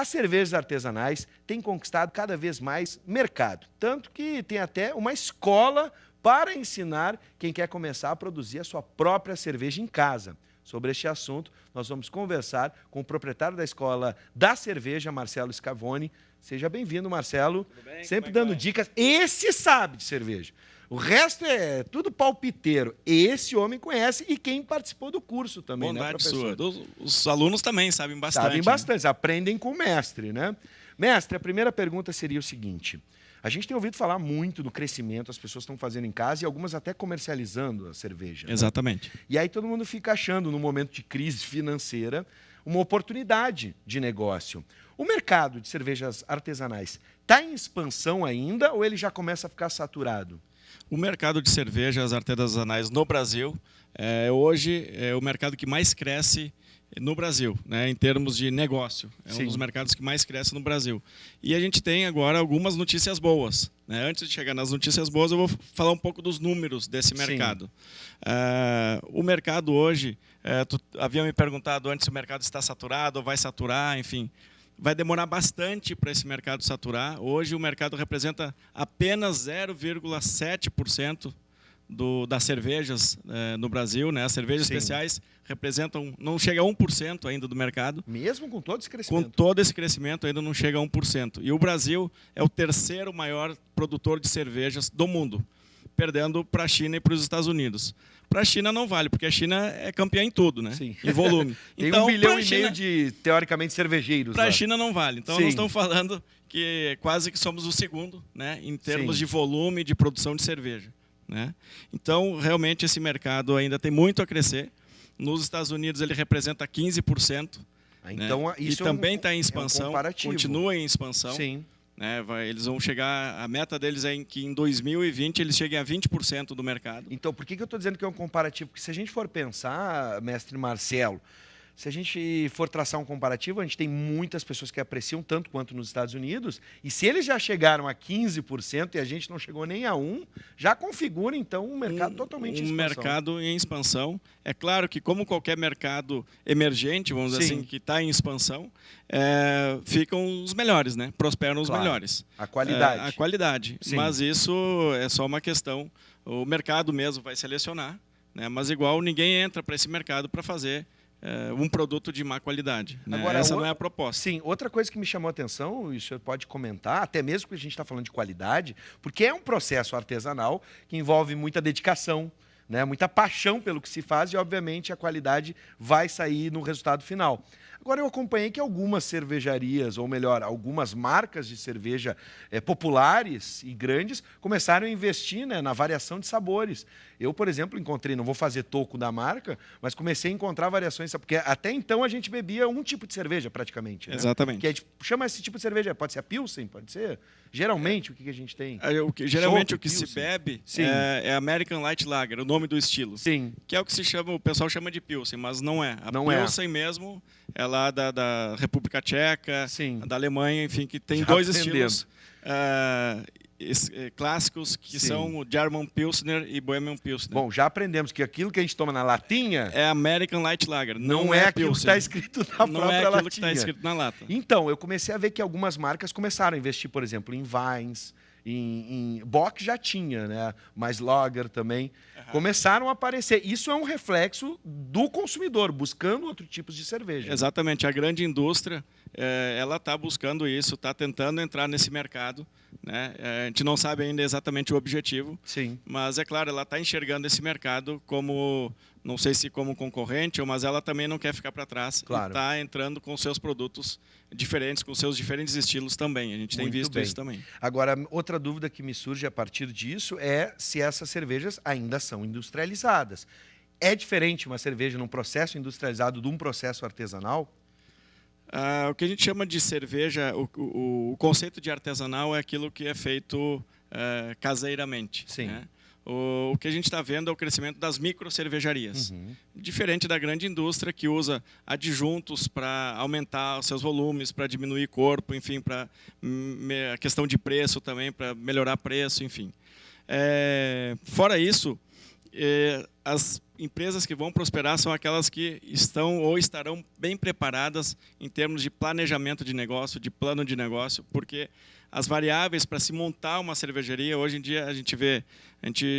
As cervejas artesanais têm conquistado cada vez mais mercado, tanto que tem até uma escola para ensinar quem quer começar a produzir a sua própria cerveja em casa. Sobre este assunto, nós vamos conversar com o proprietário da Escola da Cerveja, Marcelo Scavone. Seja bem-vindo, Marcelo. Tudo bem? Sempre Como é que dando vai? dicas. Esse sabe de cerveja. O resto é tudo palpiteiro. Esse homem conhece e quem participou do curso também, né, Bondade professor? sua. Os alunos também sabem bastante. Sabem bastante, aprendem com o mestre, né? Mestre, a primeira pergunta seria o seguinte. A gente tem ouvido falar muito do crescimento, as pessoas estão fazendo em casa e algumas até comercializando a cerveja. Né? Exatamente. E aí todo mundo fica achando, no momento de crise financeira, uma oportunidade de negócio. O mercado de cervejas artesanais está em expansão ainda ou ele já começa a ficar saturado? O mercado de cervejas artesanais no Brasil hoje é o mercado que mais cresce no Brasil, né, em termos de negócio. É Sim. um dos mercados que mais cresce no Brasil. E a gente tem agora algumas notícias boas. Né? Antes de chegar nas notícias boas, eu vou falar um pouco dos números desse mercado. O mercado hoje, tu havia me perguntado antes se o mercado está saturado ou vai saturar, enfim. Vai demorar bastante para esse mercado saturar. Hoje o mercado representa apenas 0,7% das cervejas no Brasil, né? As cervejas Sim. especiais representam, não chega a 1% ainda do mercado. Mesmo com todo esse Com crescimento? todo esse crescimento ainda não chega a 1%. E o Brasil é o terceiro maior produtor de cervejas do mundo, perdendo para a China e para os Estados Unidos. Para a China não vale, porque a China é campeã em tudo, né? Sim. Em volume. Tem Então, 1,5 bilhão pra China, de, teoricamente, cervejeiros para lá. a China não vale. Então, Sim. nós estamos falando que quase que somos o segundo, né, em termos Sim. de volume de produção de cerveja. Né? Então, realmente, esse mercado ainda tem muito a crescer. Nos Estados Unidos, ele representa 15%. Então, Né? isso E também está em é um expansão, comparativo. continua em expansão. Sim. Né? Eles vão chegar, a meta deles é que em 2020 eles cheguem a 20% do mercado. Então, por que eu estou dizendo que é um comparativo? Porque se a gente for pensar, mestre Marcelo, se a gente for traçar um comparativo, a gente tem muitas pessoas que apreciam tanto quanto nos Estados Unidos, e se eles já chegaram a 15% e a gente não chegou nem a 1%, já configura, então, um mercado totalmente em Um expansão. mercado em expansão. É claro que, como qualquer mercado emergente, vamos dizer Sim. assim, que está em expansão, ficam os melhores, né? Prosperam os Claro. melhores. A qualidade. A qualidade. Sim. Mas isso é só uma questão. O mercado mesmo vai selecionar, né? Mas igual ninguém entra para esse mercado para fazer um produto de má qualidade. Né? Agora, essa não é a proposta. Sim, outra coisa que me chamou a atenção, e o senhor pode comentar, até mesmo que a gente está falando de qualidade, porque é um processo artesanal que envolve muita dedicação, né, muita paixão pelo que se faz e, obviamente, a qualidade vai sair no resultado final. Agora, eu acompanhei que algumas cervejarias, ou melhor, algumas marcas de cerveja populares e grandes começaram a investir, né, na variação de sabores. Eu, por exemplo, encontrei, não vou fazer toco da marca, mas comecei a encontrar variações, porque até então a gente bebia um tipo de cerveja, praticamente. Né? Exatamente. Que a gente chama esse tipo de cerveja, pode ser a Pilsen, pode ser... Geralmente, o que a gente tem? Geralmente Chopp, o que se Pilsen. bebe Sim. é American Light Lager, o nome do estilo. Sim. Que é o que o pessoal chama de Pilsen, mas não é. A Não é. Pilsen mesmo é lá da República Tcheca, Sim. da Alemanha, enfim, que tem Já dois aprendendo. estilos clássicos, que Sim. são o German Pilsner e Bohemian Pilsner. Bom, já aprendemos que aquilo que a gente toma na latinha É American Light Lager, não é aquilo que Pilsen. está escrito na Não própria é aquilo latinha. que está escrito na lata. Então, eu comecei a ver que algumas marcas começaram a investir, por exemplo, em Vines, em Bock já tinha, né? Mas Lager também. Começaram a aparecer. Isso é um reflexo do consumidor, buscando outros tipos de cerveja. Exatamente. A grande indústria, ela está buscando isso, está tentando entrar nesse mercado. Né? A gente não sabe ainda exatamente o objetivo, Sim. mas, é claro, ela está enxergando esse mercado como, não sei se como concorrente, mas ela também não quer ficar para trás. Claro. E está entrando com seus produtos diferentes, com seus diferentes estilos também. A gente tem Muito visto bem. isso também. Agora, outra dúvida que me surge a partir disso é se essas cervejas ainda são industrializadas. É diferente uma cerveja num processo industrializado de um processo artesanal? O que a gente chama de cerveja, o conceito de artesanal é aquilo que é feito caseiramente. Sim. Né? O que a gente está vendo é o crescimento das microcervejarias. Diferente da grande indústria que usa adjuntos para aumentar os seus volumes, para diminuir corpo, enfim, para a questão de preço também, para melhorar preço, enfim. Fora isso, as empresas que vão prosperar são aquelas que estão ou estarão bem preparadas em termos de planejamento de negócio, de plano de negócio, porque as variáveis para se montar uma cervejaria, hoje em dia a gente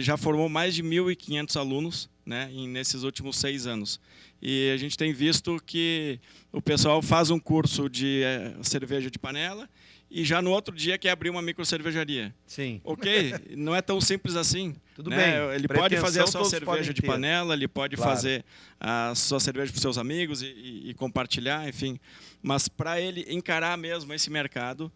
já formou mais de 1.500 alunos, né, nesses últimos 6 anos. E a gente tem visto que o pessoal faz um curso de cerveja de panela e já no outro dia quer abrir uma microcervejaria. Sim. Ok, não é tão simples assim. Tudo né? bem. Ele pode fazer a sua todos cerveja de podem ter. panela, ele pode Claro. fazer a sua cerveja para os seus amigos e compartilhar, enfim. Mas para ele encarar mesmo esse mercado,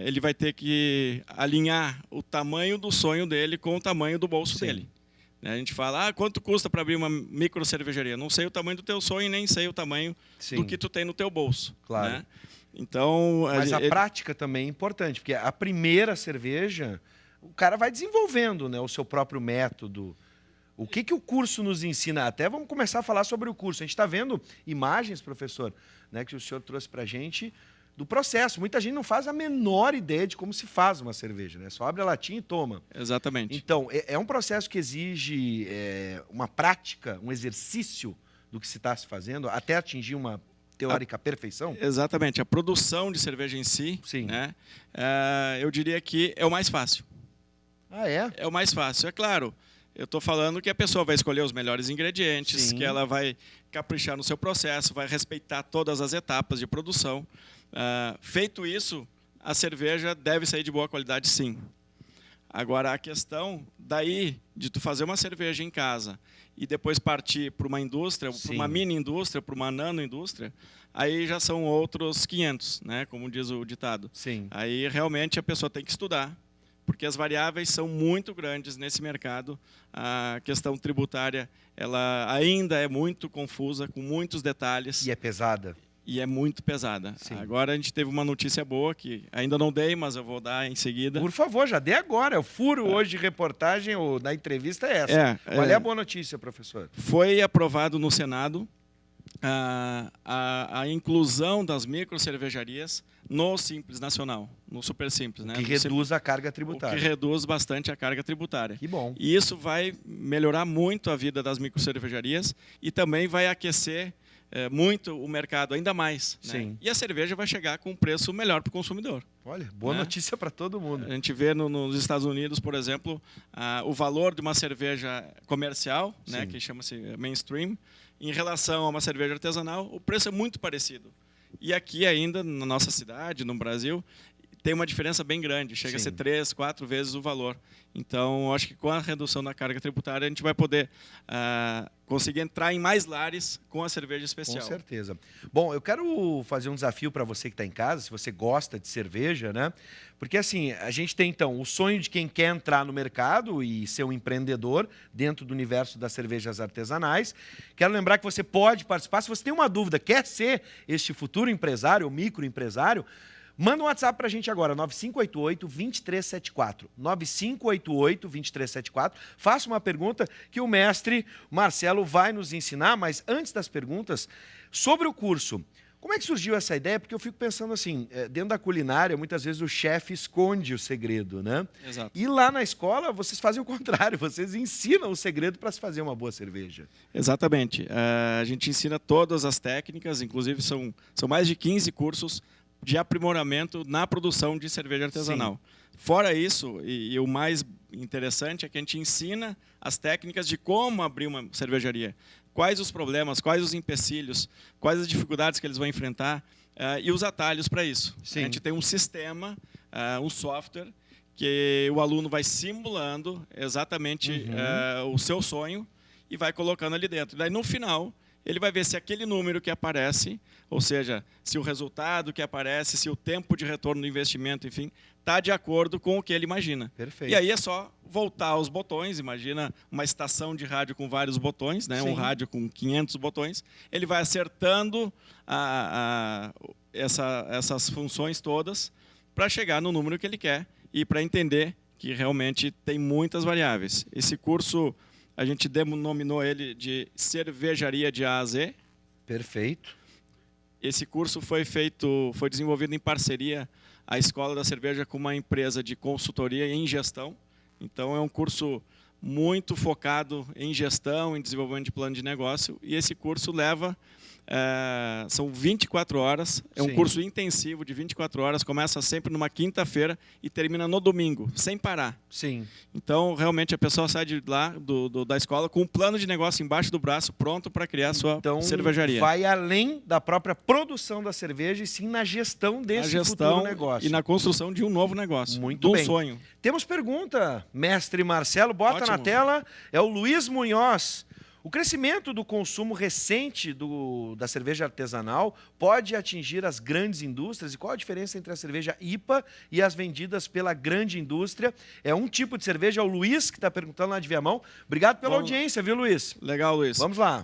ele vai ter que alinhar o tamanho do sonho dele com o tamanho do bolso Sim. dele. A gente fala, quanto custa para abrir uma micro cervejaria? Não sei o tamanho do teu sonho, nem sei o tamanho Sim. do que tu tem no teu bolso. Claro. Né? Então, Mas a prática também é importante, porque a primeira cerveja, o cara vai desenvolvendo, né, o seu próprio método. O que o curso nos ensina? Até vamos começar a falar sobre o curso. A gente está vendo imagens, professor, né, que o senhor trouxe para a gente, do processo. Muita gente não faz a menor ideia de como se faz uma cerveja, né? Só abre a latinha e toma. Exatamente. Então, é um processo que exige uma prática, um exercício do que se está se fazendo, até atingir uma teórica perfeição? Exatamente. A produção de cerveja em si, Sim. né, eu diria que é o mais fácil. Ah, é? É o mais fácil. É claro, eu estou falando que a pessoa vai escolher os melhores ingredientes, Sim. que ela vai caprichar no seu processo, vai respeitar todas as etapas de produção. Feito isso, a cerveja deve sair de boa qualidade, sim. Agora, a questão daí de tu fazer uma cerveja em casa e depois partir para uma indústria, para uma mini indústria, para uma nano indústria, aí já são outros 500, né? Como diz o ditado. Sim. Aí realmente a pessoa tem que estudar, porque as variáveis são muito grandes nesse mercado. A questão tributária, ela ainda é muito confusa, com muitos detalhes. E é pesada? E é muito pesada. Sim. Agora a gente teve uma notícia boa, que ainda não dei, mas eu vou dar em seguida. Por favor, já dê agora. O furo hoje de reportagem ou da entrevista é essa. Qual é a boa notícia, professor? Foi aprovado no Senado a inclusão das microcervejarias no Simples Nacional, no Super Simples. Né? Que reduz a carga tributária. O que reduz bastante a carga tributária. Que bom. E isso vai melhorar muito a vida das microcervejarias e também vai aquecer muito o mercado, ainda mais. Sim. Né? E a cerveja vai chegar com um preço melhor para o consumidor. Olha, boa notícia para todo mundo. A gente vê nos Estados Unidos, por exemplo, o valor de uma cerveja comercial, né, que chama-se mainstream, em relação a uma cerveja artesanal, o preço é muito parecido. E aqui ainda, na nossa cidade, no Brasil, tem uma diferença bem grande, chega a ser 3, 4 vezes o valor. Então, acho que com a redução da carga tributária, a gente vai poder conseguir entrar em mais lares com a cerveja especial. Com certeza. Bom, eu quero fazer um desafio para você que está em casa, se você gosta de cerveja, né? Porque assim, a gente tem então o sonho de quem quer entrar no mercado e ser um empreendedor dentro do universo das cervejas artesanais. Quero lembrar que você pode participar. Se você tem uma dúvida, quer ser este futuro empresário ou microempresário, manda um WhatsApp para a gente agora, 9588-2374. 9588-2374. Faça uma pergunta que o mestre Marcelo vai nos ensinar, mas antes das perguntas, sobre o curso. Como é que surgiu essa ideia? Porque eu fico pensando assim, dentro da culinária, muitas vezes o chefe esconde o segredo, né? Exato. E lá na escola, vocês fazem o contrário, vocês ensinam o segredo para se fazer uma boa cerveja. Exatamente. A gente ensina todas as técnicas, inclusive são mais de 15 cursos de aprimoramento na produção de cerveja artesanal. Sim. Fora isso, e o mais interessante é que a gente ensina as técnicas de como abrir uma cervejaria. Quais os problemas, quais os empecilhos, quais as dificuldades que eles vão enfrentar e os atalhos para isso. Sim. A gente tem um sistema, um software, que o aluno vai simulando exatamente o seu sonho e vai colocando ali dentro. Daí, no final, ele vai ver se aquele número que aparece, ou seja, se o resultado que aparece, se o tempo de retorno do investimento, enfim, está de acordo com o que ele imagina. Perfeito. E aí é só voltar aos botões. Imagina uma estação de rádio com vários botões, né? Um rádio com 500 botões. Ele vai acertando essas funções todas para chegar no número que ele quer e para entender que realmente tem muitas variáveis. Esse curso, a gente denominou ele de Cervejaria de A a Z. Perfeito. Esse curso foi desenvolvido em parceria a Escola da Cerveja com uma empresa de consultoria em gestão. Então, é um curso muito focado em gestão, em desenvolvimento de plano de negócio, e esse curso leva, são 24 horas, é um Sim. curso intensivo de 24 horas, começa sempre numa quinta-feira e termina no domingo, sem parar. Sim. Então, realmente, a pessoa sai de lá da escola com um plano de negócio embaixo do braço, pronto para criar a sua cervejaria. Vai além da própria produção da cerveja e sim na gestão desse futuro negócio. E na construção de um novo negócio, Muito bem. sonho. Temos pergunta, mestre Marcelo, bota Ótimo. na tela, é o Luiz Munhoz. O crescimento do consumo recente da cerveja artesanal pode atingir as grandes indústrias? E qual a diferença entre a cerveja IPA e as vendidas pela grande indústria? É um tipo de cerveja, é o Luiz que está perguntando lá de Viamão. Obrigado pela audiência, viu, Luiz? Legal, Luiz. Vamos lá.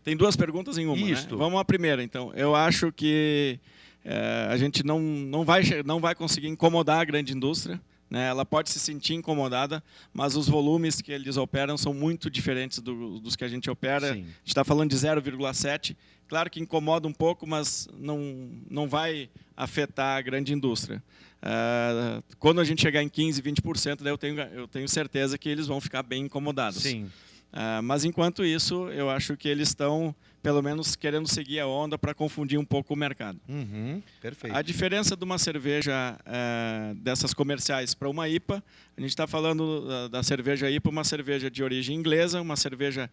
Tem duas perguntas em uma, Isto. né? Vamos à primeira, então. Eu acho que a gente não vai conseguir incomodar a grande indústria, né? Ela pode se sentir incomodada, mas os volumes que eles operam são muito diferentes dos que a gente opera. Sim. A gente está falando de 0,7. Claro que incomoda um pouco, mas não vai afetar a grande indústria. Quando a gente chegar em 15%, 20%, daí eu tenho certeza que eles vão ficar bem incomodados. Sim. Mas, enquanto isso, eu acho que eles estão, pelo menos, querendo seguir a onda para confundir um pouco o mercado. Perfeito. A diferença de uma cerveja dessas comerciais para uma IPA, a gente está falando da cerveja IPA, uma cerveja de origem inglesa, uma cerveja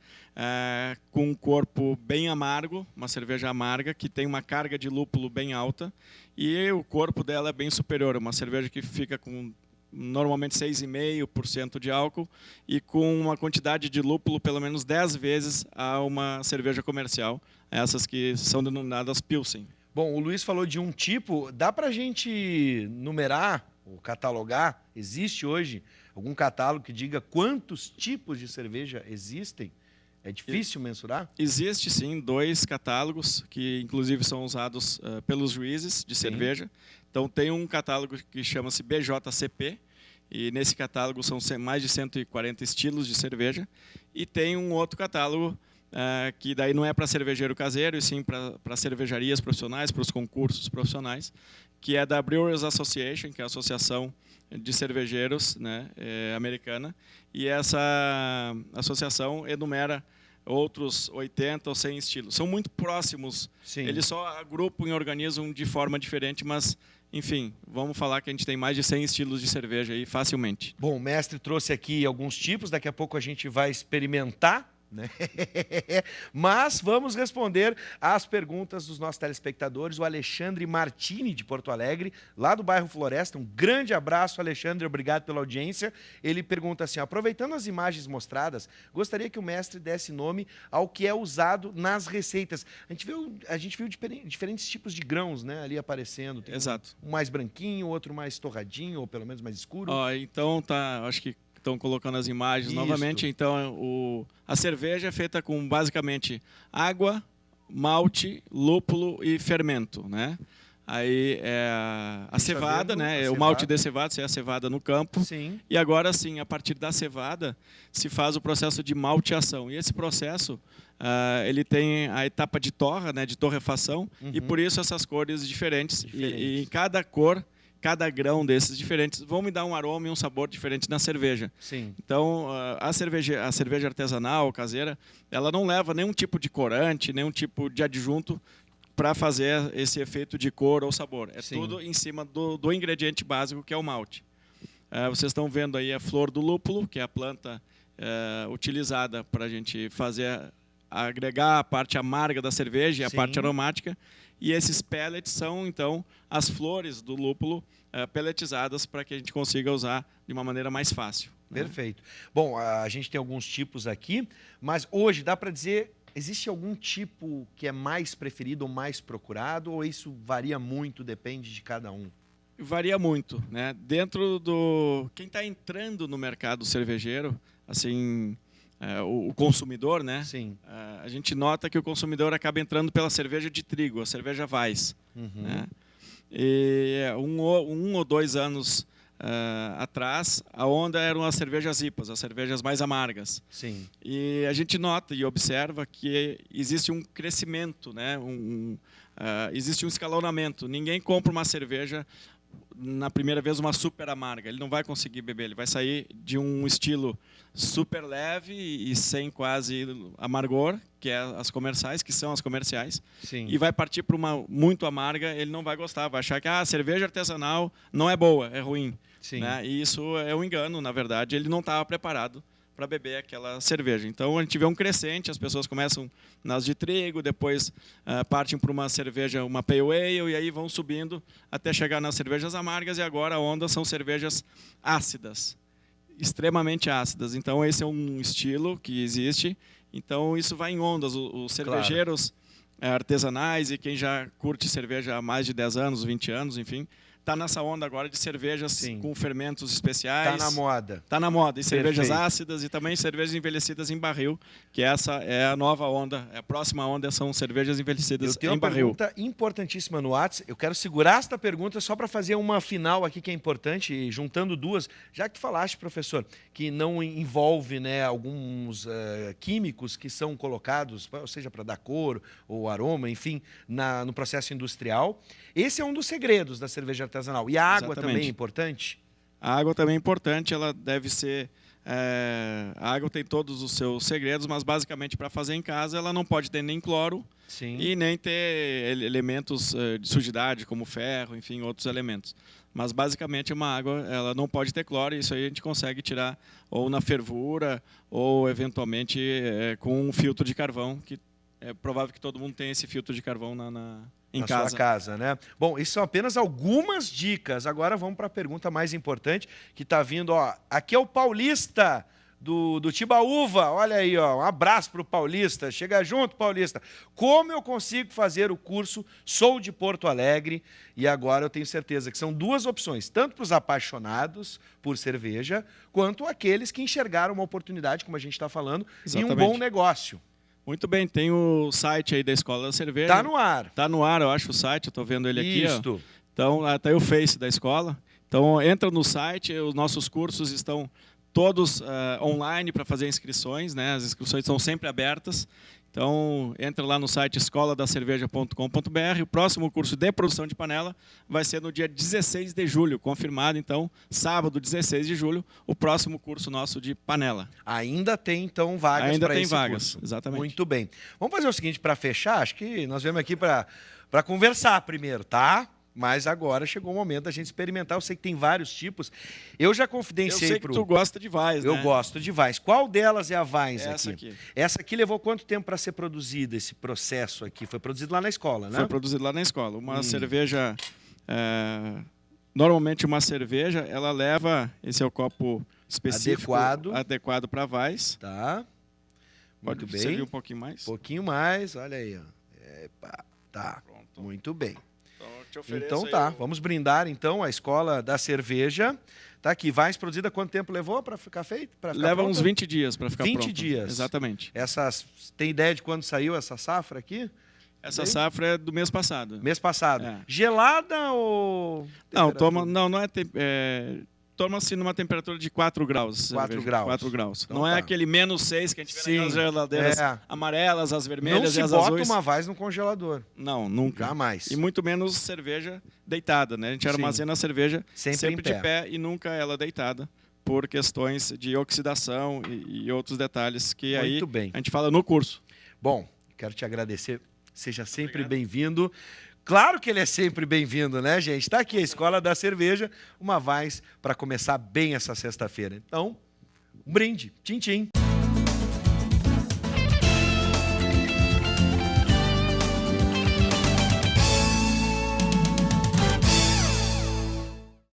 com um corpo bem amargo, uma cerveja amarga, que tem uma carga de lúpulo bem alta, e o corpo dela é bem superior, uma cerveja que fica com normalmente 6,5% de álcool e com uma quantidade de lúpulo pelo menos 10 vezes a uma cerveja comercial, essas que são denominadas Pilsen. Bom, o Luiz falou de um tipo, dá para a gente numerar ou catalogar? Existe hoje algum catálogo que diga quantos tipos de cerveja existem? É difícil mensurar? Existe sim 2 catálogos que inclusive são usados pelos juízes de cerveja. Então tem um catálogo que chama-se BJCP e nesse catálogo são mais de 140 estilos de cerveja. E tem um outro catálogo que daí não é para cervejeiro caseiro, e sim para cervejarias profissionais, para os concursos profissionais, que é da Brewers Association, que é a associação de cervejeiros, né, americana. E essa associação enumera outros 80 ou 100 estilos. São muito próximos. Sim. Eles só agrupam e organizam de forma diferente, mas, enfim, vamos falar que a gente tem mais de 100 estilos de cerveja aí facilmente. Bom, o mestre trouxe aqui alguns tipos, daqui a pouco a gente vai experimentar, né? Mas vamos responder às perguntas dos nossos telespectadores. O Alexandre Martini, de Porto Alegre, lá do bairro Floresta. Um grande abraço, Alexandre, obrigado pela audiência. Ele pergunta assim, aproveitando as imagens mostradas, gostaria que o mestre desse nome ao que é usado nas receitas. A gente viu diferentes tipos de grãos, né, ali aparecendo. Tem Exato. Um mais branquinho, outro mais torradinho, ou pelo menos mais escuro. Então, acho que estão colocando as imagens Isso. novamente. Então, a cerveja é feita com basicamente água, malte, lúpulo e fermento, né? Aí a cevada, né? O malte de cevada, é a cevada no campo. Sim. E agora sim, a partir da cevada se faz o processo de malteação. E esse processo ele tem a etapa de torra, né? De torrefação. E por isso essas cores diferentes. E em cada cor, cada grão desses diferentes vão me dar um aroma e um sabor diferente na cerveja. Sim. Então, a cerveja artesanal, caseira, ela não leva nenhum tipo de corante, nenhum tipo de adjunto para fazer esse efeito de cor ou sabor. É Sim. tudo em cima do ingrediente básico, que é o malte. Vocês estão vendo aí a flor do lúpulo, que é a planta utilizada para a gente agregar a parte amarga da cerveja e a parte aromática. E esses pellets são, então, as flores do lúpulo pelletizadas para que a gente consiga usar de uma maneira mais fácil. Perfeito. Bom, a gente tem alguns tipos aqui, mas hoje dá para dizer, existe algum tipo que é mais preferido ou mais procurado, ou isso varia muito, depende de cada um? Varia muito, né? Quem está entrando no mercado cervejeiro, assim, o consumidor, né? Sim. A gente nota que o consumidor acaba entrando pela cerveja de trigo, a cerveja Weiss. Né? E um ou 2 anos atrás, a onda eram as cervejas IPAs, as cervejas mais amargas. Sim. E a gente nota e observa que existe um crescimento, né? Existe um escalonamento. Ninguém compra uma cerveja na primeira vez, uma super amarga. Ele não vai conseguir beber, ele vai sair de um estilo super leve e sem quase amargor, que é as comerciais, que são as comerciais, Sim. e vai partir para uma muito amarga, ele não vai gostar, vai achar que a cerveja artesanal não é boa, é ruim. Sim. Né? E isso é um engano, na verdade, ele não estava preparado para beber aquela cerveja. Então a gente vê um crescente, as pessoas começam nas de trigo, depois partem para uma cerveja, uma pale ale, e aí vão subindo até chegar nas cervejas amargas, e agora a onda são cervejas ácidas, extremamente ácidas. Então esse é um estilo que existe, então isso vai em ondas. Os cervejeiros artesanais e quem já curte cerveja há mais de 10 anos, 20 anos, enfim, está nessa onda agora de cervejas com fermentos especiais. Está na moda. Está na moda. E cervejas ácidas e também cervejas envelhecidas em barril, que essa é a nova onda. A próxima onda são cervejas envelhecidas em barril. Eu tenho uma pergunta importantíssima no WhatsApp. Eu quero segurar esta pergunta só para fazer uma final aqui que é importante, juntando duas. Já que tu falaste, professor, que não envolve, né, alguns químicos que são colocados, ou seja, para dar cor ou aroma, enfim, no processo industrial. Esse é um dos segredos da cerveja artesanal. E a água também é importante? A água também é importante, ela deve ser... a água tem todos os seus segredos, mas basicamente para fazer em casa ela não pode ter nem cloro. Sim. E nem ter elementos de sujidade, como ferro, enfim, outros elementos. Mas basicamente uma água ela não pode ter cloro, e isso aí a gente consegue tirar ou na fervura ou eventualmente com um filtro de carvão, que é provável que todo mundo tenha esse filtro de carvão em casa. Sua casa, né? Bom, isso são apenas algumas dicas. Agora vamos para a pergunta mais importante que está vindo. Ó, aqui é o Paulista do Tibaúva. Olha aí, ó, um abraço para o Paulista. Chega junto, Paulista. Como eu consigo fazer o curso? Sou de Porto Alegre e agora eu tenho certeza que são duas opções, tanto para os apaixonados por cerveja, quanto aqueles que enxergaram uma oportunidade, como a gente está falando, e um bom negócio. Muito bem, tem o site aí da Escola da Cerveja. Está no ar. Está no ar, eu acho, o site, eu estou vendo ele aqui. Isto. Ó. Então, até o Face da escola. Então, entra no site, os nossos cursos estão todos online para fazer inscrições, né? As inscrições são sempre abertas. Então, entra lá no site escoladacerveja.com.br. O próximo curso de produção de panela vai ser no dia 16 de julho, confirmado. Então, sábado, 16 de julho, o próximo curso nosso de panela. Ainda tem, então, vagas para esse curso. Ainda tem vagas, exatamente. Muito bem. Vamos fazer o seguinte, para fechar, acho que nós viemos aqui para conversar primeiro, tá? Mas agora chegou o momento da gente experimentar. Eu sei que tem vários tipos. Eu já confidenciei. Eu sei que tu gosta de Weiss, né? Eu gosto de Weiss. Qual delas é a Weiss Essa aqui? Essa aqui levou quanto tempo para ser produzida, esse processo aqui? Foi produzido lá na escola, né? Foi produzido lá na escola. Uma cerveja... normalmente uma cerveja, ela leva... Esse é o copo específico. Adequado para Weiss. Tá. Muito bem. Servir um pouquinho mais? Um pouquinho mais. Olha aí, ó. Epa, tá. Pronto. Muito bem. Então tá, vamos brindar então a Escola da Cerveja. Tá aqui, Weiss produzida, quanto tempo levou para ficar feito? Leva pronta? Uns 20 dias para ficar 20 pronto. dias. Exatamente. Tem ideia de quando saiu essa safra aqui? Essa safra é do mês passado. Mês passado. É. Gelada ou... Não, não é... Toma-se numa temperatura de 4 graus. 4 graus. 4 graus. Então, não é aquele -6 que a gente vê naquelas geladeiras amarelas, as vermelhas e as azuis. Não se bota uma Weiss no congelador. Não, nunca. Jamais. E muito menos cerveja deitada, né? A gente armazena a cerveja sempre de pé e nunca ela deitada, por questões de oxidação e outros detalhes que aí a gente fala no curso. Bom, quero te agradecer. Seja sempre bem-vindo. Claro que ele é sempre bem-vindo, né, gente? Está aqui a Escola da Cerveja, uma Weiss para começar bem essa sexta-feira. Então, um brinde. Tchim, tchim.